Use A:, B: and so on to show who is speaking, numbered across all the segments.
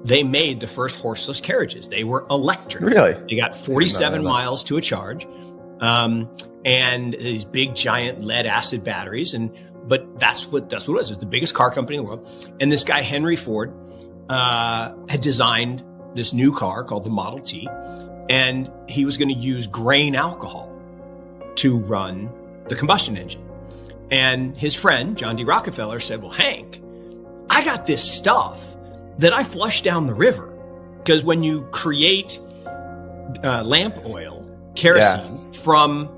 A: they made the first horseless carriages. They were electric.
B: Really?
A: They got 47 miles to a charge, and these big, giant lead acid batteries. But that's what it was. It was the biggest car company in the world. And this guy, Henry Ford, had designed this new car called the Model T, and he was going to use grain alcohol to run the combustion engine. And his friend, John D. Rockefeller, said, well, Hank, I got this stuff that I flush down the river. Because when you create lamp oil, kerosene from,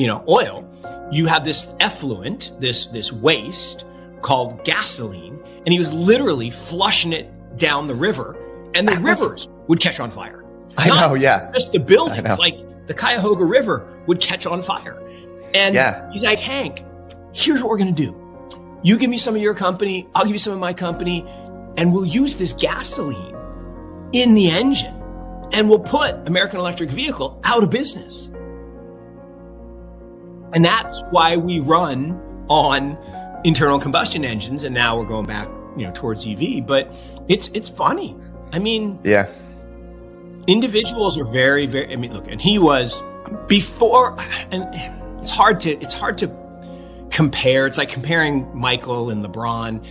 A: oil, you have this effluent, this waste called gasoline. And he was literally flushing it down the river, and the rivers would catch on fire.
B: I know, yeah.
A: Just the buildings, like the Cuyahoga River would catch on fire. And he's like, Hank, here's what we're going to do. You give me some of your company, I'll give you some of my company, and we'll use this gasoline in the engine, and we'll put American Electric Vehicle out of business. And that's why we run on internal combustion engines, and now we're going back, towards EV. But it's funny. I mean, individuals are very, very. I mean, look, and he was before, and it's hard to compare. It's like comparing Michael and LeBron,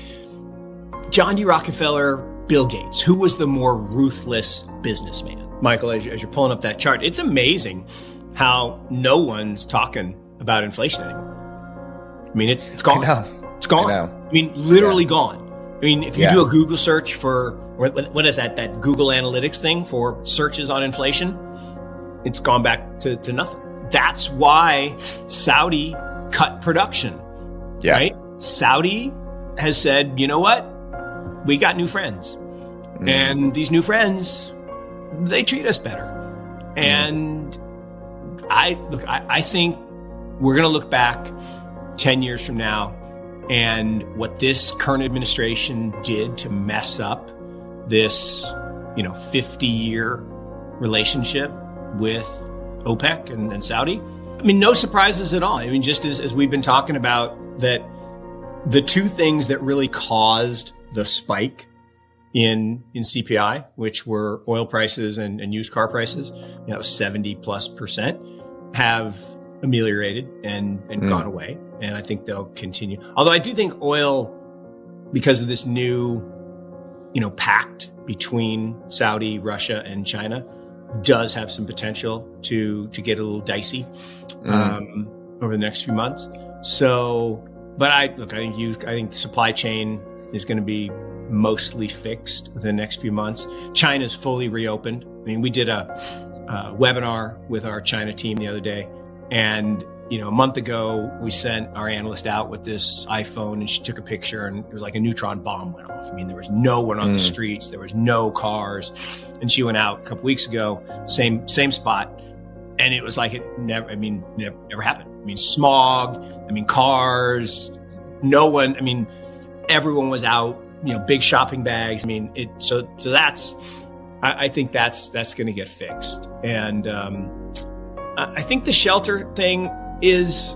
A: John D. Rockefeller, Bill Gates. Who was the more ruthless businessman? Michael, as you're pulling up that chart, it's amazing how no one's talking about inflation anymore. I mean, it's gone. It's gone. I mean, literally gone. I mean, if you do a Google search for, what is that Google Analytics thing for searches on inflation, it's gone back to nothing. That's why Saudi cut production, right? Saudi has said, you know what? We got new friends. And these new friends, they treat us better. And I think we're going to look back 10 years from now, and what this current administration did to mess up this, 50-year relationship with OPEC and Saudi. I mean, no surprises at all. I mean, just as we've been talking about, that the two things that really caused the spike in CPI, which were oil prices and used car prices, 70+%, have ameliorated and gone away. And I think they'll continue. Although I do think oil, because of this new, pact between Saudi, Russia, and China, does have some potential to get a little dicey over the next few months. So, but I think supply chain is going to be mostly fixed within the next few months. China's fully reopened. I mean, we did a webinar with our China team the other day, and a month ago, we sent our analyst out with this iPhone, and she took a picture, and it was like a neutron bomb went off. I mean, there was no one on the streets. There was no cars. And she went out a couple weeks ago, same spot. And it was like it never happened. I mean, smog, cars, no one, everyone was out, big shopping bags. I mean, so that's, I think that's going to get fixed. And, I think the shelter thing is,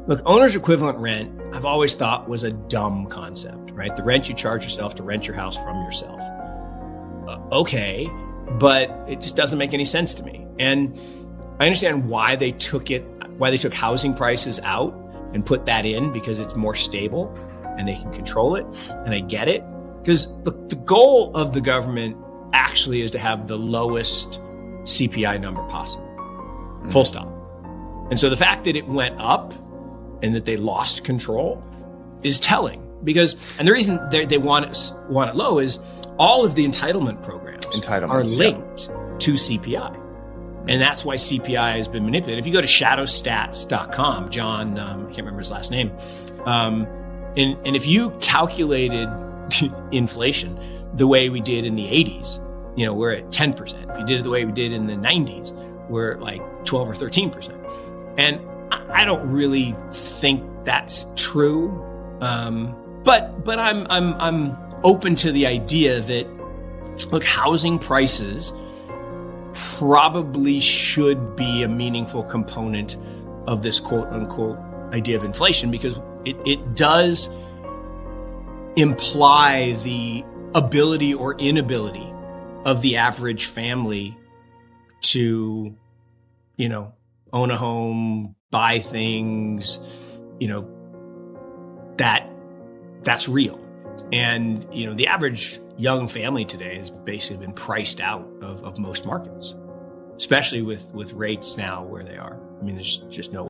A: look, owner's equivalent rent, I've always thought was a dumb concept, right? The rent you charge yourself to rent your house from yourself. Okay, but it just doesn't make any sense to me. And I understand why they took housing prices out and put that in, because it's more stable and they can control it. And I get it, because the goal of the government actually is to have the lowest CPI number possible. Full stop. And so the fact that it went up and that they lost control is telling, because, and the reason they want it low is all of the entitlement programs are linked to CPI. And that's why CPI has been manipulated. If you go to shadowstats.com, John, I can't remember his last name. And if you calculated inflation the way we did in the 80s, we're at 10%. If you did it the way we did in the 90s, we're at like 12 or 13%. And I don't really think that's true. But I'm open to the idea that, look, housing prices probably should be a meaningful component of this quote unquote idea of inflation, because it does imply the ability or inability of the average family to, own a home, buy things, that's real. And, the average young family today has basically been priced out of most markets, especially with rates now where they are. I mean, there's just no